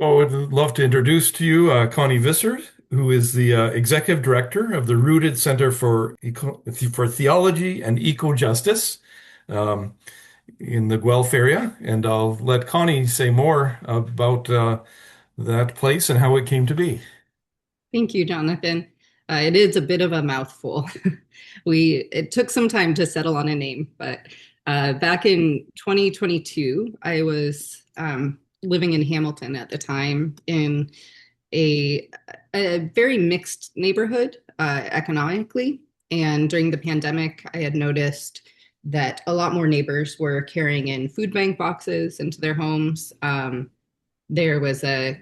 I would love to introduce to you Connie Visser, who is the Executive Director of the Rooted Center for Theology and Eco-Justice um, in the Guelph area. And I'll let Connie say more about that place and how it came to be. Thank you, Jonathan. It is a bit of a mouthful. It took some time to settle on a name, but back in 2022, I was living in Hamilton at the time in a, a very mixed neighborhood economically. And during the pandemic, I had noticed that a lot more neighbors were carrying in food bank boxes into their homes. There was a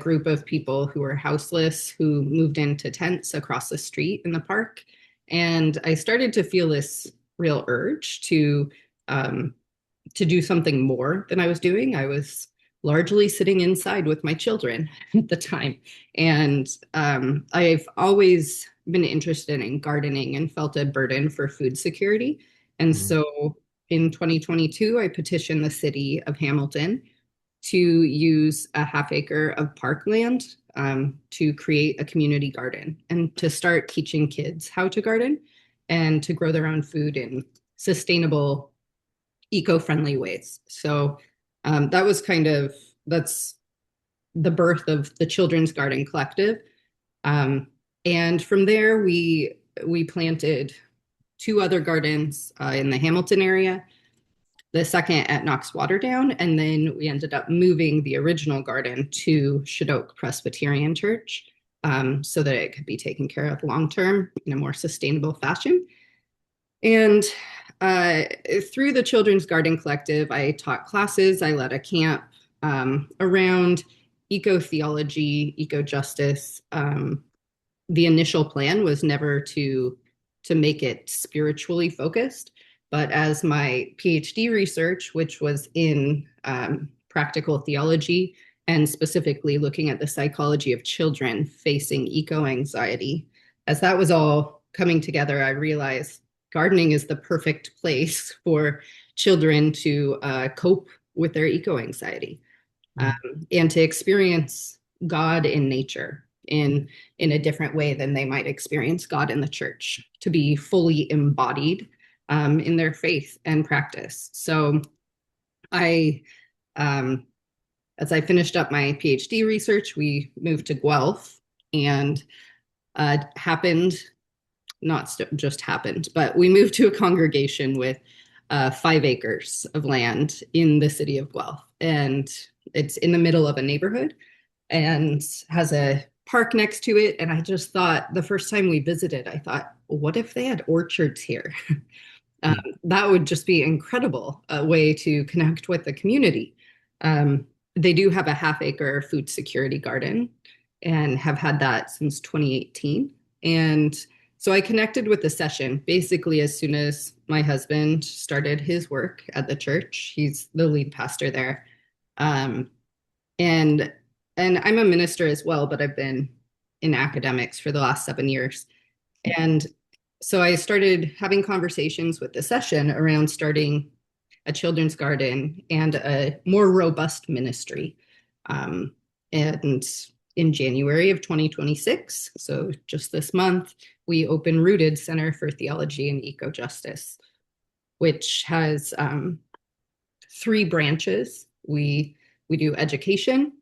group of people who were houseless who moved into tents across the street in the park. And I started to feel this real urge to do something more than I was doing. I was largely sitting inside with my children at the time. And I've always been interested in gardening and felt a burden for food security. And Mm. so in 2022, I petitioned the city of Hamilton to use a half acre of parkland to create a community garden and to start teaching kids how to garden and to grow their own food in sustainable, eco-friendly ways. So that's the birth of the Children's Garden Collective. And from there, we planted two other gardens in the Hamilton area, the second at Knox Waterdown, and then we ended up moving the original garden to Kortright Presbyterian Church so that it could be taken care of long term in a more sustainable fashion. And through the Children's Garden Collective, I taught classes, I led a camp around eco-theology, eco-justice. The initial plan was never to make it spiritually focused. But as my PhD research, which was in practical theology and specifically looking at the psychology of children facing eco-anxiety, as that was all coming together, I realized gardening is the perfect place for children to cope with their eco-anxiety and to experience God in nature in a different way than they might experience God in the church, to be fully embodied in their faith and practice. So I, as I finished up my PhD research, we moved to Guelph and happened, not just happened, but we moved to a congregation with 5 acres of land in the city of Guelph. And it's in the middle of a neighborhood and has a park next to it. And I just thought, the first time we visited, I thought, what if they had orchards here? That would just be incredible, a way to connect with the community. They do have a half acre food security garden and have had that since 2018. And so I connected with the session basically as soon as my husband started his work at the church. He's the lead pastor there. Um, and and I'm a minister as well, but I've been in academics for the last 7 years. And so I started having conversations with the session around starting a children's garden and a more robust ministry. And in January of 2026, so just this month, we opened Rooted Center for Theology and Eco-Justice, which has 3 branches. We do education.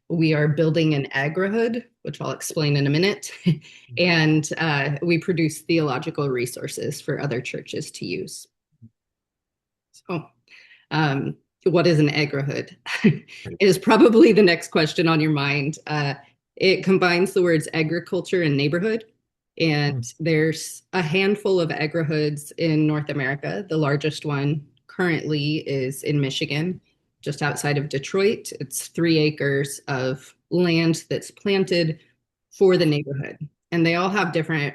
We are building an agrihood, which I'll explain in a minute. And we produce theological resources for other churches to use. So, what is an agrihood? Is probably the next question on your mind. It combines the words agriculture and neighborhood. And there's a handful of agrihoods in North America. The largest one currently is in Michigan, just outside of Detroit. It's 3 acres of land that's planted for the neighborhood. And they all have different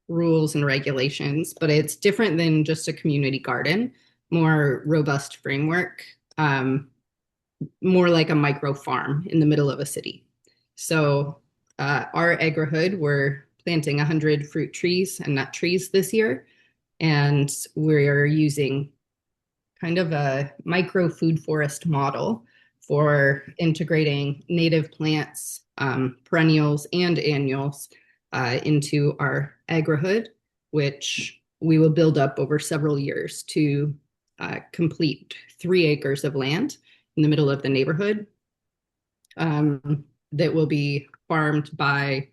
rules and regulations, but it's different than just a community garden, more robust framework, more like a micro farm in the middle of a city. So our agrihood, we're planting 100 fruit trees and nut trees this year. And we're using kind of a micro food forest model for integrating native plants, perennials, and annuals into our agrihood, which we will build up over several years to complete 3 acres of land in the middle of the neighborhood that will be farmed by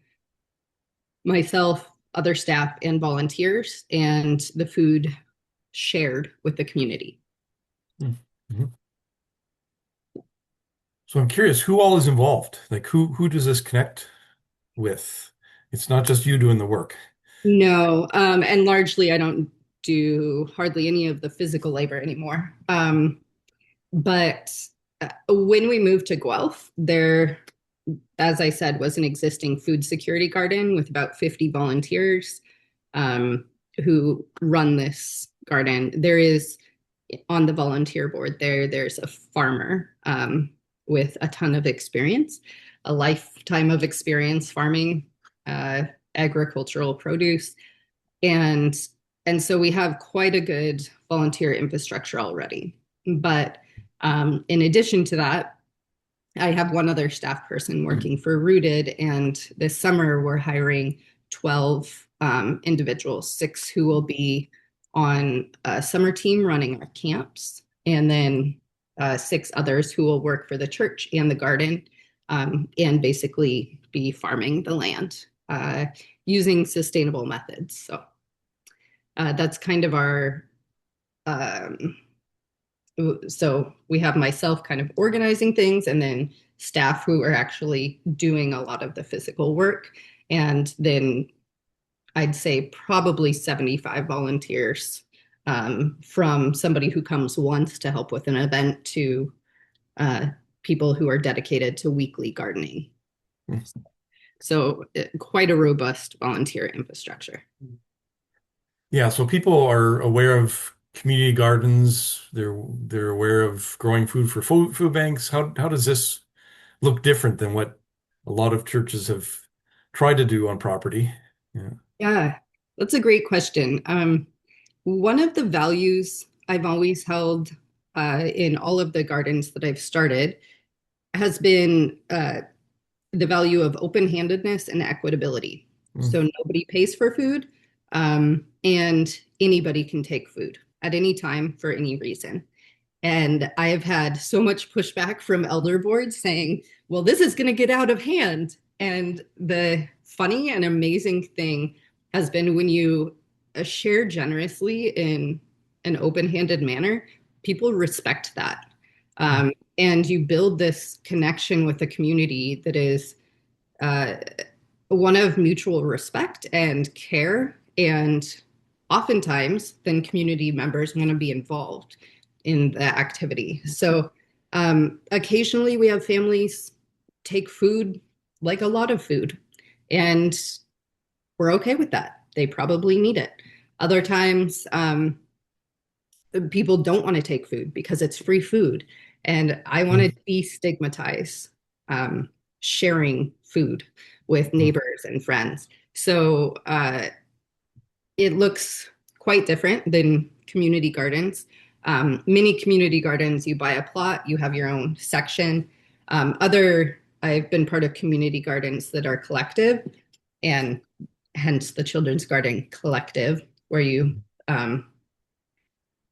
myself, other staff, and volunteers, and the food shared with the community. Mm-hmm. So I'm curious, who all is involved? Like who does this connect with? It's not just you doing the work. No, and largely I don't do hardly any of the physical labor anymore. But when we moved to Guelph, there, as I said, was an existing food security garden with about 50 volunteers who run this garden. There is on the volunteer board there's a farmer with a ton of experience, a lifetime of experience farming agricultural produce, and so we have quite a good volunteer infrastructure already. But in addition to that, I have one other staff person working for Rooted, and this summer we're hiring 12 individuals, 6 who will be on a summer team running our camps, and then 6 others who will work for the church and the garden and basically be farming the land using sustainable methods. So that's kind of our so we have myself kind of organizing things, and then staff who are actually doing a lot of the physical work. And then I'd say probably 75 volunteers, from somebody who comes once to help with an event to people who are dedicated to weekly gardening. So quite a robust volunteer infrastructure. Yeah, so people are aware of community gardens. They're aware of growing food for food banks. How does this look different than what a lot of churches have tried to do on property? Yeah. Yeah, that's a great question. One of the values I've always held in all of the gardens that I've started has been the value of open-handedness and equitability. So nobody pays for food, and anybody can take food at any time for any reason. And I have had so much pushback from elder boards saying, well, this is going to get out of hand. And the funny and amazing thing has been when you share generously in an open-handed manner, people respect that. And you build this connection with the community that is one of mutual respect and care. And oftentimes, then community members want to be involved in the activity. So occasionally we have families take food, like a lot of food, and we're okay with that. They probably need it. Other times, people don't want to take food because it's free food. And I want to destigmatize sharing food with neighbors and friends. So it looks quite different than community gardens. Many community gardens, you buy a plot, you have your own section. I've been part of community gardens that are collective, and hence the Children's Garden Collective, where you farm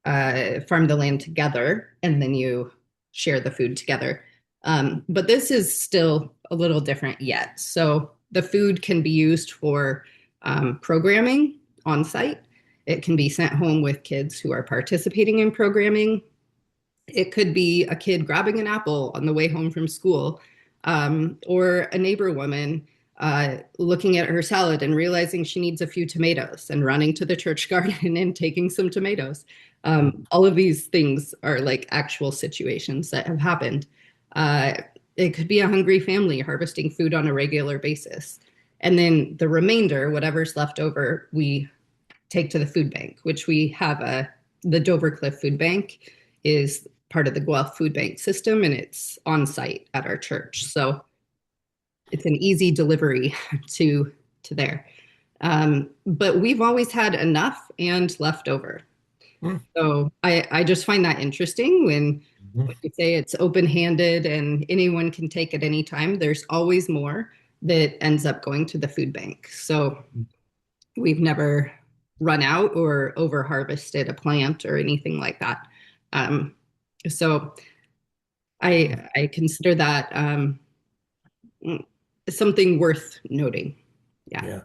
the land together and then you share the food together. But this is still a little different yet. So the food can be used for programming on site. It can be sent home with kids who are participating in programming. It could be a kid grabbing an apple on the way home from school, or a neighbor woman looking at her salad and realizing she needs a few tomatoes and running to the church garden and taking some tomatoes. All of these things are like actual situations that have happened. It could be a hungry family harvesting food on a regular basis. And then the remainder, whatever's left over, we take to the food bank, which we have the Dover Cliff Food Bank is part of the Guelph Food Bank system, and it's on site at our church. So it's an easy delivery to there. But we've always had enough and left over. So I just find that interesting when Mhm. When you say it's open-handed and anyone can take at any time, there's always more that ends up going to the food bank. So we've never run out or over harvested a plant or anything like that. Um, so I consider that something worth noting. Yeah. Yeah.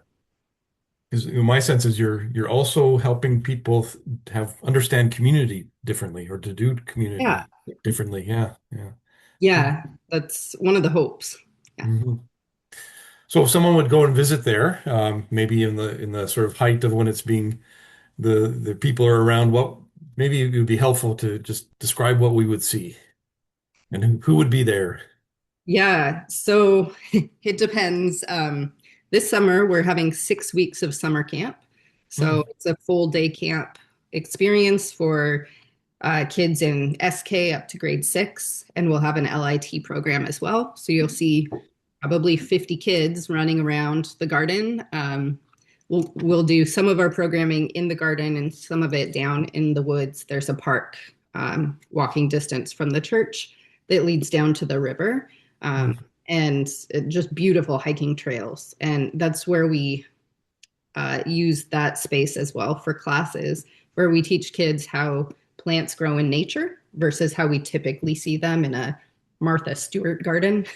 Because my sense is you're also helping people have understand community differently or to do Yeah. community differently. Yeah. Yeah. Yeah. That's one of the hopes. Yeah. Mhm. So if someone would go and visit there, maybe in the sort of height of when it's being the people are around, what maybe it would be helpful to just describe what we would see and who would be there. Yeah. So it depends. This summer, we're having 6 weeks of summer camp. So Hmm. it's a full day camp experience for kids in SK up to grade 6, and we'll have an LIT program as well. So you'll see probably 50 kids running around the garden. We'll do some of our programming in the garden and some of it down in the woods. There's a park walking distance from the church that leads down to the river, um, and just beautiful hiking trails. And that's where we use that space as well for classes, where we teach kids how plants grow in nature versus how we typically see them in a Martha Stewart garden,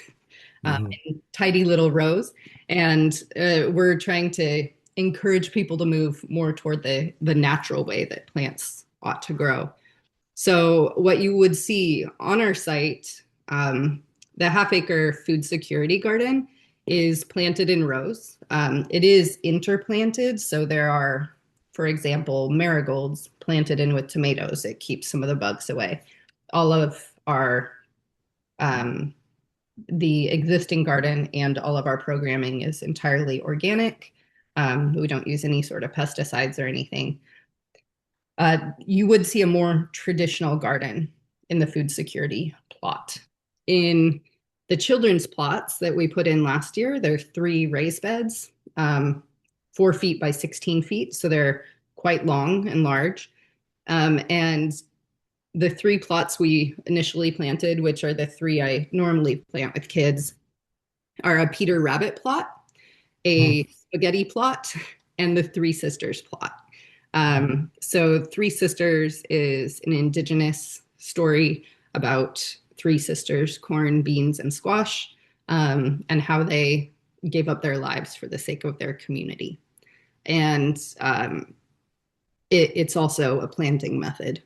Hmm. in tidy little rows. And we're trying to encourage people to move more toward the natural way that plants ought to grow. So, what you would see on our site, the half acre food security garden is planted in rows. It is interplanted. So, there are, for example, marigolds planted in with tomatoes. It keeps some of the bugs away. All of our, um, the existing garden and all of our programming is entirely organic. We don't use any sort of pesticides or anything. You would see a more traditional garden in the food security plot. In the children's plots that we put in last year, there are 3 raised beds, 4 feet by 16 feet. So they're quite long and large. And the 3 plots we initially planted, which are the 3 I normally plant with kids, are a Peter Rabbit plot, a spaghetti plot, and the Three Sisters plot. So Three Sisters is an indigenous story about 3 sisters, corn, beans, and squash, and how they gave up their lives for the sake of their community. And it's also a planting method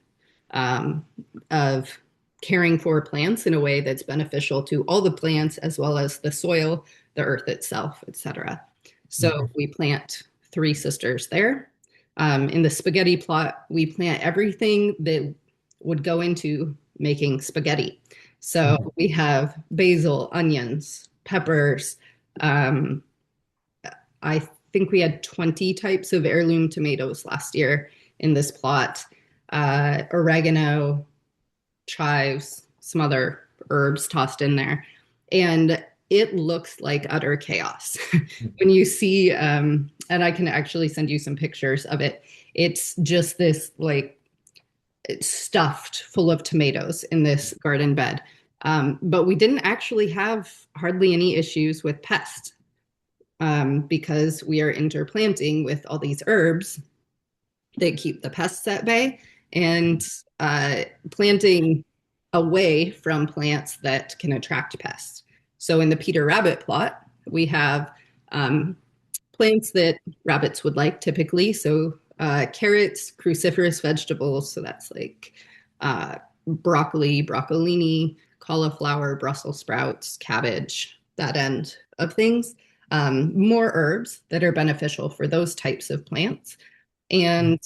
um, of caring for plants in a way that's beneficial to all the plants as well as the soil, the earth itself, etc. So Hmm. we plant 3 sisters there. In the spaghetti plot, we plant everything that would go into making spaghetti. So Hmm. we have basil, onions, peppers. Um, I think we had 20 types of heirloom tomatoes last year in this plot, oregano, chives, some other herbs tossed in there. And it looks like utter chaos. When you see, and I can actually send you some pictures of it, it's just this like it's stuffed full of tomatoes in this garden bed. But we didn't actually have hardly any issues with pests, because we are interplanting with all these herbs that keep the pests at bay and planting away from plants that can attract pests. So in the Peter Rabbit plot, we have um, plants that rabbits would like typically. So carrots, cruciferous vegetables. So that's like broccoli, broccolini, cauliflower, Brussels sprouts, cabbage, that end of things. More herbs that are beneficial for those types of plants, and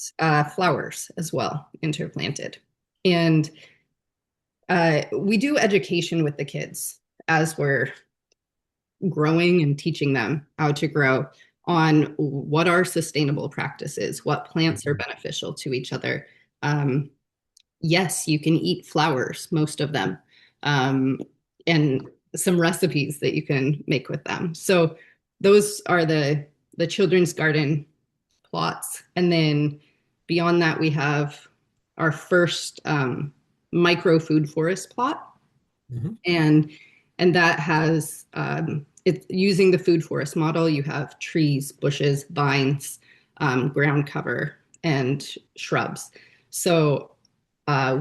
flowers as well, interplanted. And we do education with the kids as we're growing and teaching them how to grow on what are sustainable practices, what plants are beneficial to each other. Um, yes, you can eat flowers, most of them, um, and some recipes that you can make with them. So those are the children's garden plots. And then beyond that, we have our first micro food forest plot, Mhm. and that has it's using the food forest model. You have trees, bushes, vines, ground cover, and shrubs. So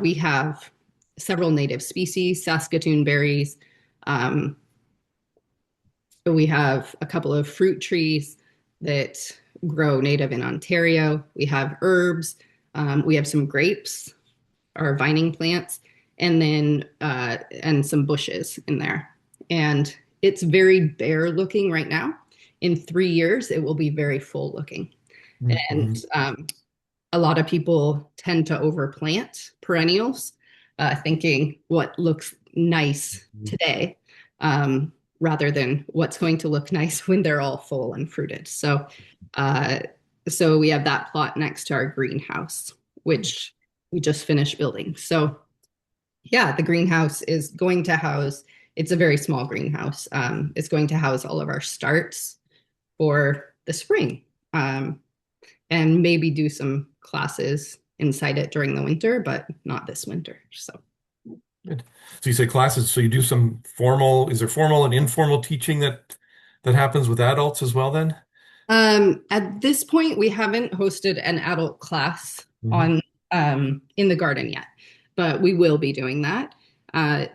we have several native species, Saskatoon berries. Um, we have a couple of fruit trees that grow native in Ontario. We have herbs. We have some grapes, our vining plants, and then and some bushes in there. And it's very bare looking right now. In 3 years, it will be very full looking. And Mhm. a lot of people tend to overplant perennials, thinking what looks nice Mhm. today, um, rather than what's going to look nice when they're all full and fruited. Uh, so we have that plot next to our greenhouse, which we just finished building. So yeah, the greenhouse is going to house. It's a very small greenhouse. It's going to house all of our starts for the spring. And maybe do some classes inside it during the winter, but not this winter. So, Good. So you say classes, so you do some formal, is there formal and informal teaching that happens with adults as well then? at this point, we haven't hosted an adult class Mhm. on in the garden yet, but we will be doing that.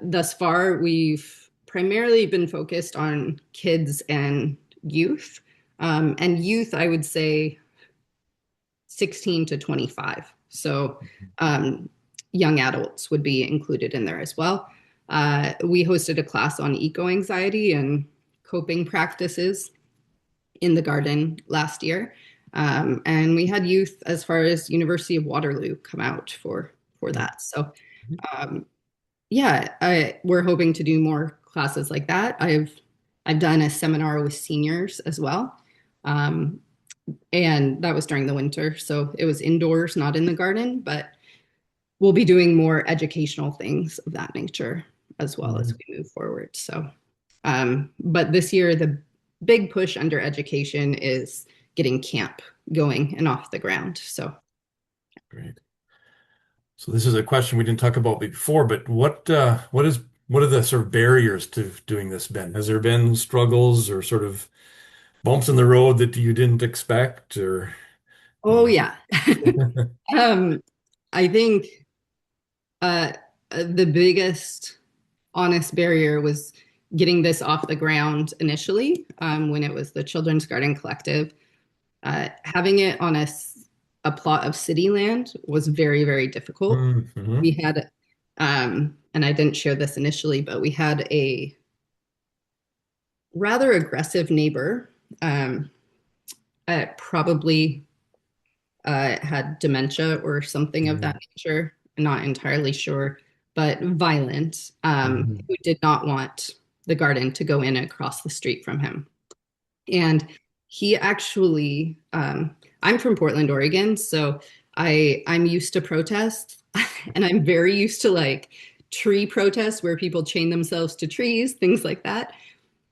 Thus far, we've primarily been focused on kids and youth. And youth, I would say 16 to 25. So young adults would be included in there as well. We hosted a class on eco anxiety and coping practices in the garden last year. And we had youth as far as University of Waterloo come out for that. So um, yeah, we're hoping to do more classes like that. I've done a seminar with seniors as well. Um, and that was during the winter. So it was indoors, not in the garden, but we'll be doing more educational things of that nature as well as Mhm. we move forward. So, but this year, the big push under education is getting camp going and off the ground. So, Great. So this is a question we didn't talk about before, but what are the sort of barriers to doing this, Ben? Has there been struggles or sort of bumps in the road that you didn't expect or oh, yeah. um, I think uh, the biggest honest barrier was getting this off the ground initially when it was the Children's Garden Collective. Having it on a plot of city land was very, very difficult. Mhm. We had, and I didn't share this initially, but we had a rather aggressive neighbor, um, probably had dementia or something of that Mhm. nature. I'm not entirely sure, but violent, Mhm. who did not want the garden to go in across the street from him. And he actually, I'm from Portland, Oregon, so I'm used to protests, and I'm very used to like tree protests where people chain themselves to trees, things like that.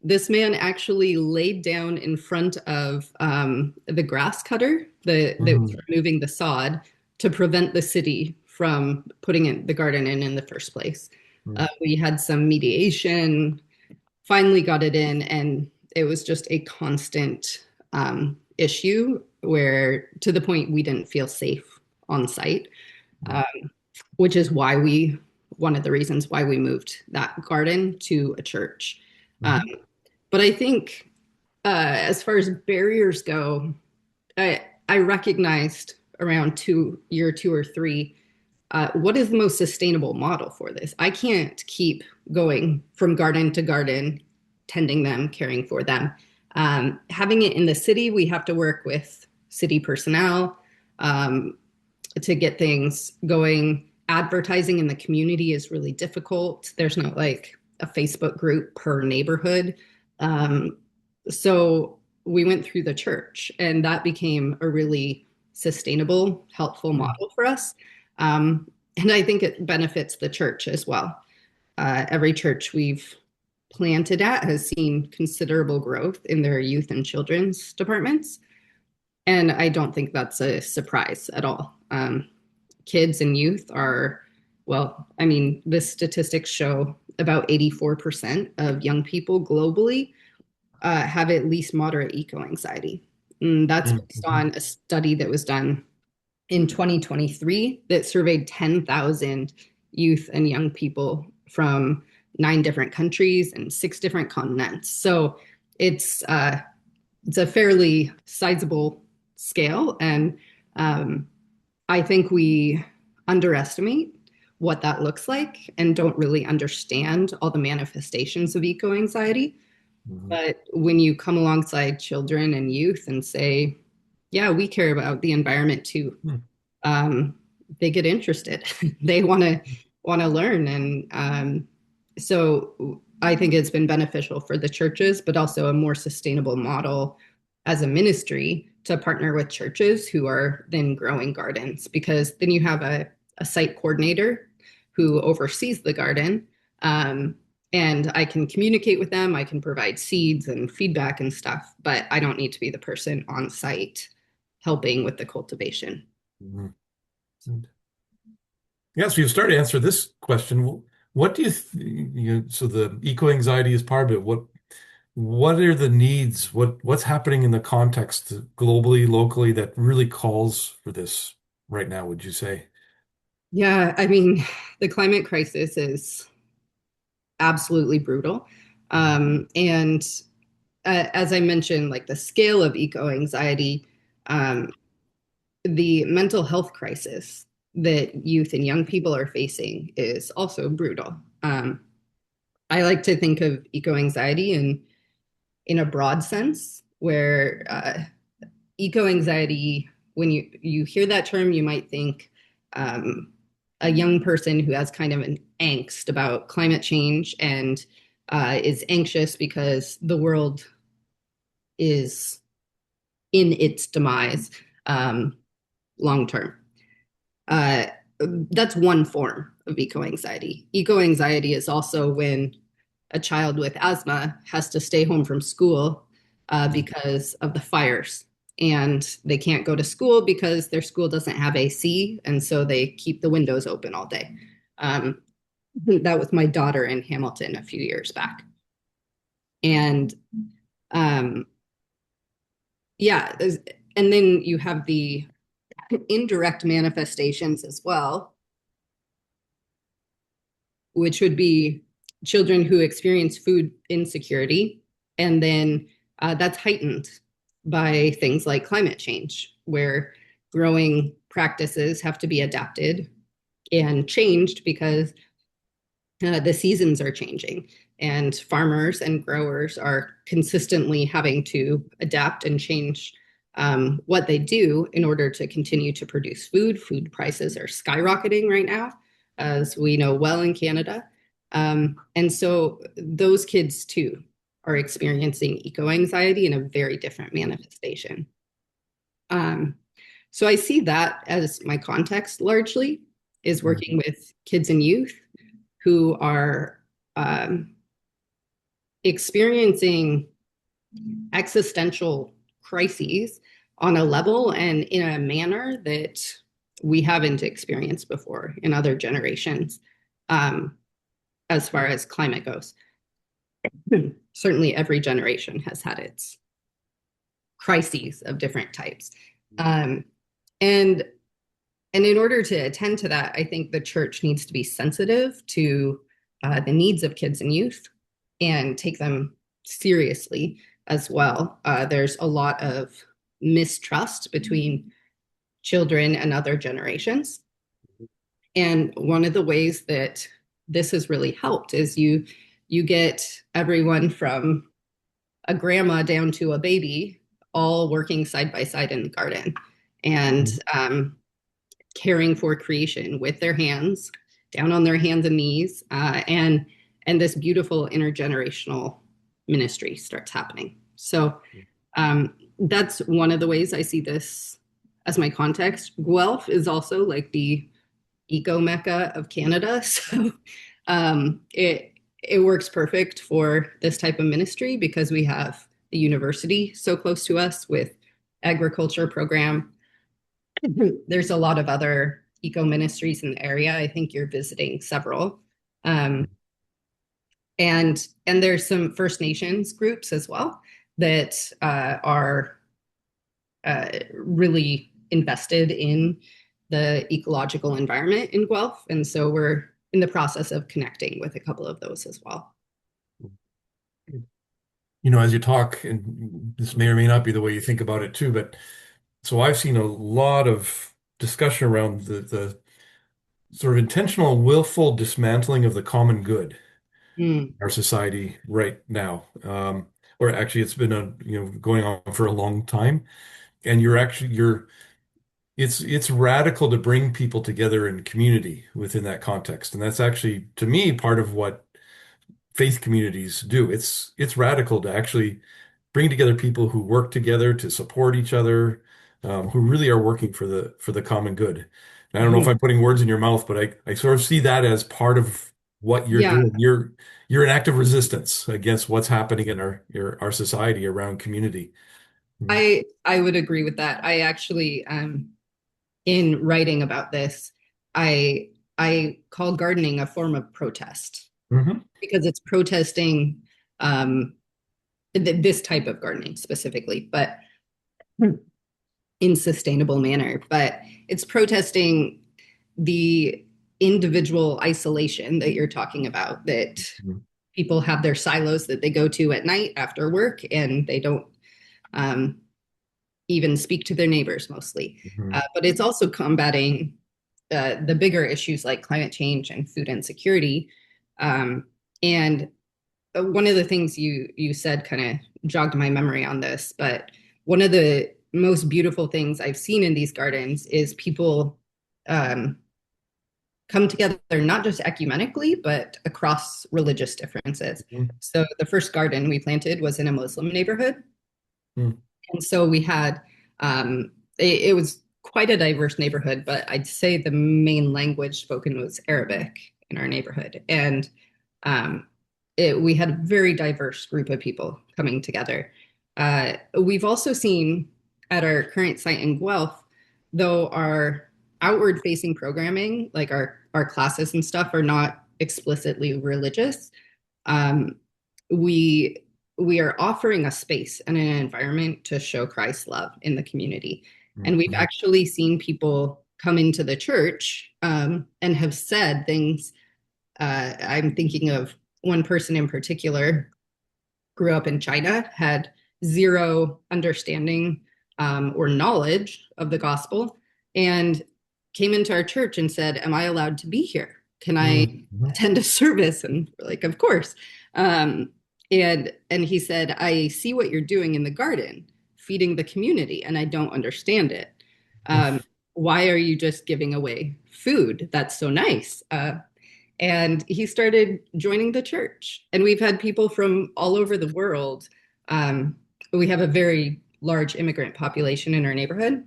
This man actually laid down in front of the grass cutter that was Mhm. removing the sod to prevent the city from putting the garden in the first place. Mhm. We had some mediation, finally got it in, and it was just a constant issue where to the point we didn't feel safe on site, Mhm. um, which is why one of the reasons why we moved that garden to a church. Um, Mhm. but I think as far as barriers go, I recognized around year 2 or 3, what is the most sustainable model for this? I can't keep going from garden to garden, tending them, caring for them. Having it in the city, we have to work with city personnel um, to get things going. Advertising in the community is really difficult. There's not like a Facebook group per neighborhood. Um, so we went through the church, and that became a really sustainable, helpful model for us. And I think it benefits the church as well. Every church we've planted at has seen considerable growth in their youth and children's departments. And I don't think that's a surprise at all. Kids and youth are Well, I mean, the statistics show about 84% of young people globally have at least moderate eco-anxiety. And that's based Mhm. on a study that was done in 2023 that surveyed 10,000 youth and young people from 9 different countries and 6 different continents. So it's uh, it's a fairly sizable scale, and um, I think we underestimate what that looks like and don't really understand all the manifestations of eco anxiety. Mhm. But when you come alongside children and youth and say, yeah, we care about the environment too, Mhm. um, they get interested. They want to learn, and so I think it's been beneficial for the churches, but also a more sustainable model as a ministry to partner with churches who are then growing gardens, because then you have a site coordinator who oversees the garden. Um, and I can communicate with them. I can provide seeds and feedback and stuff, but I don't need to be the person on site helping with the cultivation. Mhm. Yeah, so you start to answer this question. What do you, so the eco anxiety is part of it. What are the needs? What's happening in the context globally, locally that really calls for this right now, would you say? Yeah, I mean, the climate crisis is absolutely brutal. And as I mentioned, like the scale of eco anxiety, um, the mental health crisis that youth and young people are facing is also brutal. I like to think of eco anxiety in a broad sense, where eco anxiety, when you hear that term, you might think um, a young person who has kind of an angst about climate change and is anxious because the world is in its demise um, long term. Uh, that's one form of eco anxiety. Eco anxiety is also when a child with asthma has to stay home from school because of the fires. And they can't go to school because their school doesn't have AC. And so they keep the windows open all day. Um, that was my daughter in Hamilton a few years back. And um, yeah, and then you have the indirect manifestations as well, which would be children who experience food insecurity. And then that's heightened by things like climate change, where growing practices have to be adapted and changed because the seasons are changing. And farmers and growers are consistently having to adapt and change what they do in order to continue to produce food. Food prices are skyrocketing right now, as we know well in Canada. And so those kids too are experiencing eco anxiety in a very different manifestation. Um, so I see that as my context largely is working Mhm. with kids and youth who are um, experiencing existential crises on a level and in a manner that we haven't experienced before in other generations, um, as far as climate goes. Certainly, every generation has had its crises of different types. Um, and and in order to attend to that, I think the church needs to be sensitive to the needs of kids and youth and take them seriously as well. There's a lot of mistrust between children and other generations. And one of the ways that this has really helped is you get everyone from a grandma down to a baby all working side by side in the garden. And caring for creation with their hands, down on their hands and knees, and this beautiful intergenerational ministry starts happening. So that's one of the ways I see this as my context. Guelph is also like the eco mecca of Canada, so it works perfect for this type of ministry because we have the university so close to us with agriculture program. There's a lot of other eco ministries in the area. I think you're visiting several. Um, and there's some First Nations groups as well that are really invested in the ecological environment in Guelph. And so we're in the process of connecting with a couple of those as well. As you talk, and this may or may not be the way you think about it too, but so I've seen a lot of discussion around the sort of intentional, willful dismantling of the common good Mm, in our society right now. Or actually, it's been going on for a long time, and it's radical to bring people together in community within that context, and that's actually to me part of what faith communities do. It's radical to actually bring together people who work together to support each other, who really are working for the common good. And I don't know if mhm. I'm putting words in your mouth, but I sort of see that as part of what you're Yeah, doing. You're an active resistance against what's happening in our society around community. Mm. I would agree with that. I actually in writing about this, I call gardening a form of protest Hmm. because it's protesting um, this type of gardening specifically, but in sustainable manner. But it's protesting the individual isolation that you're talking about, that people have their silos that they go to at night after work and they don't um, even speak to their neighbors mostly. Hmm. But it's also combating the bigger issues like climate change and food insecurity. Um, and one of the things you said kind of jogged my memory on this, but one of the most beautiful things I've seen in these gardens is people um, come together not just ecumenically, but across religious differences. So the first garden we planted was in a Muslim neighborhood. Hmm. And so we had, it was quite a diverse neighborhood, but I'd say the main language spoken was Arabic in our neighborhood. And um, we had a very diverse group of people coming together. We've also seen at our current site in Guelph, though our outward facing programming, like our classes and stuff, are not explicitly religious. Um, we we are offering a space and an environment to show Christ's love in the community. And we've Hmm. actually seen people come into the church and have said things. I'm thinking of one person in particular, grew up in China, had zero understanding or knowledge of the gospel, and came into our church and said, "Am I allowed to be here? Can I Hmm. attend a service?" And we're like, "Of course." Um, and he said, "I see what you're doing in the garden, feeding the community, and I don't understand it. Um, why are you just giving away food? That's so nice." And he started joining the church. And we've had people from all over the world. Um, we have a very large immigrant population in our neighborhood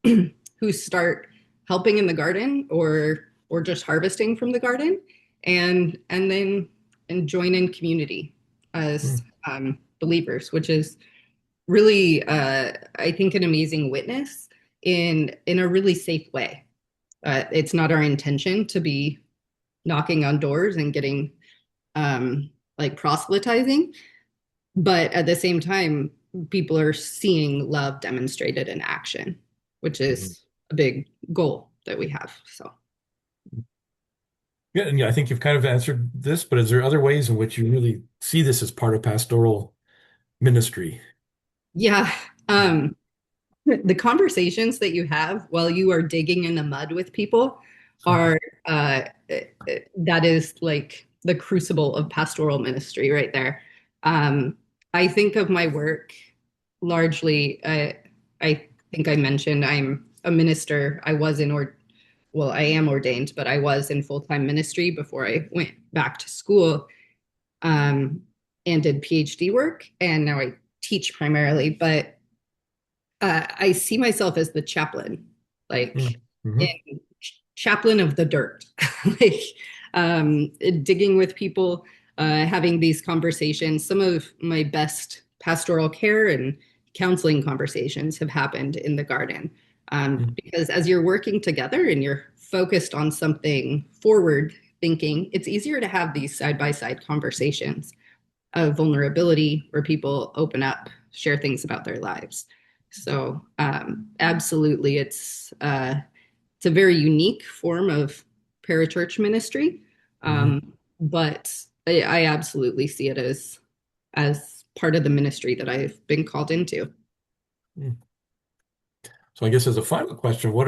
who start helping in the garden or just harvesting from the garden, and then and join in community as believers, which is really I think an amazing witness in a really safe way. It's not our intention to be knocking on doors and getting like proselytizing, but at the same time, people are seeing love demonstrated in action, which Hmm. is a big goal that we have. So Yeah, and yeah, I think you've kind of answered this, but is there other ways in which you really see this as part of pastoral ministry? yeah, um, the conversations that you have while you are digging in the mud with people are that is like the crucible of pastoral ministry right there. Um, I think of my work largely. I think I mentioned I'm a minister. Well, I am ordained, but I was in full-time ministry before I went back to school um, and did PhD work, and now I teach primarily. But I see myself as the chaplain, like Mm-hmm. in chaplain of the dirt, like digging with people, having these conversations. Some of my best pastoral care and counseling conversations have happened in the garden. Because as you're working together and you're focused on something forward thinking, it's easier to have these side by side conversations of vulnerability where people open up, share things about their lives. So absolutely, it's a very unique form of parachurch ministry, Mhm. but I absolutely see it as part of the ministry that I've been called into. Mm. So I guess as a final question, what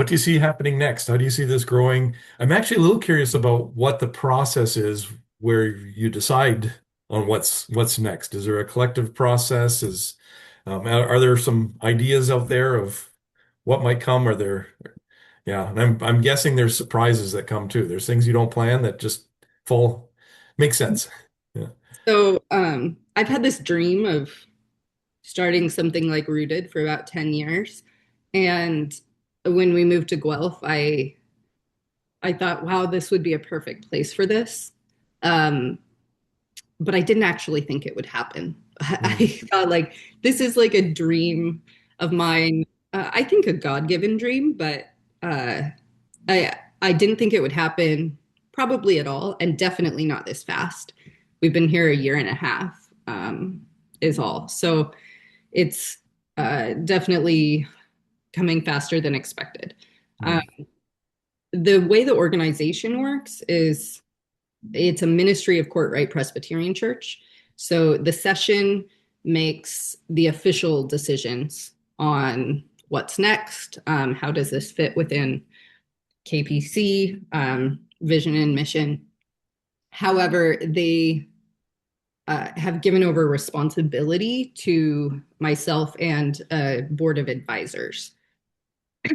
do you see happening next? How do you see this growing? I'm actually a little curious about what the process is where you decide on what's next. Is there a collective process? Are there some ideas out there of what might come? Yeah, and I'm guessing there's surprises that come too. There's things you don't plan that just fall make sense. Yeah. So I've had this dream of starting something like Rooted for about 10 years. And when we moved to Guelph, I thought, wow, this would be a perfect place for this. Um, but I didn't actually think it would happen. I Mm, thought like this is like a dream of mine. I think a God-given dream, but uh, I didn't think it would happen probably at all, and definitely not this fast. We've been here a year and a half, is all. So it's definitely coming faster than expected. Um, mm, the way the organization works is it's a ministry of Kortright Presbyterian Church. So the session makes the official decisions on what's next, how does this fit within KPC, vision and mission. However, they have given over responsibility to myself and a board of advisors.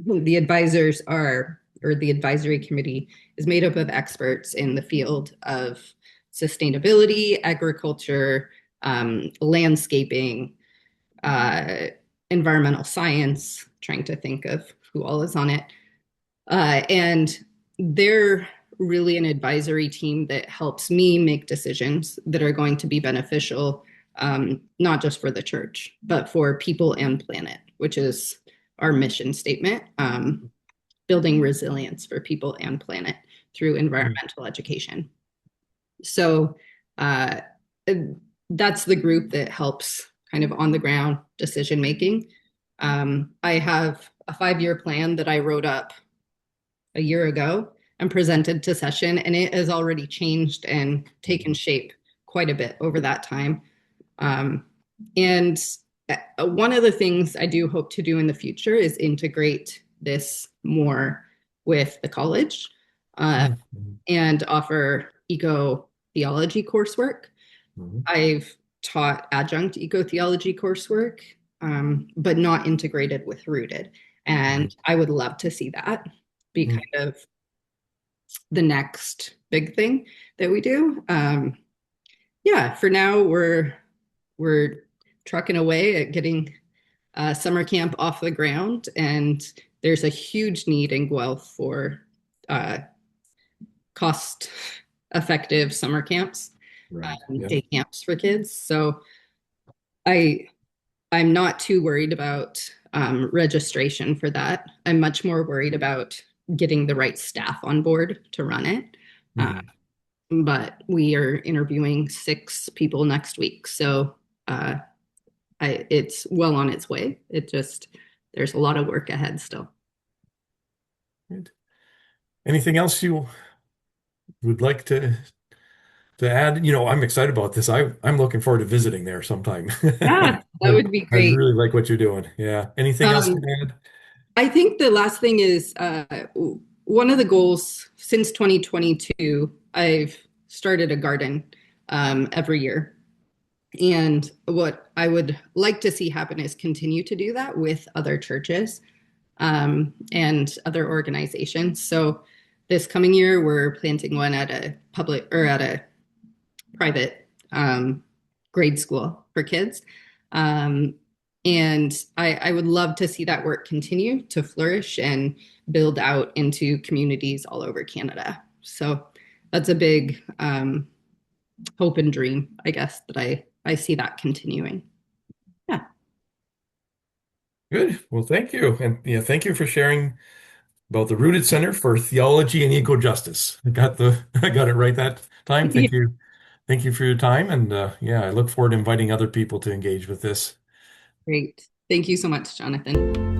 The advisors are, or the advisory committee is made up of experts in the field of sustainability, agriculture, landscaping, uh, environmental science, trying to think of who all is on it. And they're really an advisory team that helps me make decisions that are going to be beneficial, not just for the church, but for people and planet, which is our mission statement, building resilience for people and planet through mm, environmental education. So uh, that's the group that helps kind of on the ground decision making. I have a 5 year plan that I wrote up a year ago and presented to session, and it has already changed and taken shape quite a bit over that time. Um, and one of the things I do hope to do in the future is integrate this more with the college mm, mm, and offer eco-theology coursework. mm, I've taught adjunct eco-theology coursework, but not integrated with Rooted. mm, And I would love to see that be mm. kind of the next big thing that we do. Yeah, for now we're trucking away at getting summer camp off the ground, and there's a huge need in Guelph for uh, cost-effective summer camps, Right. Yeah. day camps for kids. So I I'm not too worried about registration for that. I'm much more worried about getting the right staff on board to run it. Uh, Mm. but we are interviewing 6 people next week, so uh, it's well on its way. It just there's a lot of work ahead still. Good. Anything else you would like to add? I'm excited about this. I'm looking forward to visiting there sometime. Yeah, that would be I great. really like what you're doing. Yeah. Anything else to Um, add? I think the last thing is one of the goals since 2022, I've started a garden every year. And what I would like to see happen is continue to do that with other churches and other organizations. So this coming year, we're planting one at a public or at a private grade school for kids. Um, and I would love to see that work continue to flourish and build out into communities all over Canada. So that's a big hope and dream, I guess, that I see that continuing. Yeah. Good. Well, thank you. And yeah, thank you for sharing about the Rooted Center for Theology and Eco-Justice. I got it right that time. Yeah, Thank you. Thank you for your time. And yeah, I look forward to inviting other people to engage with this. great. Thank you so much, Jonathan.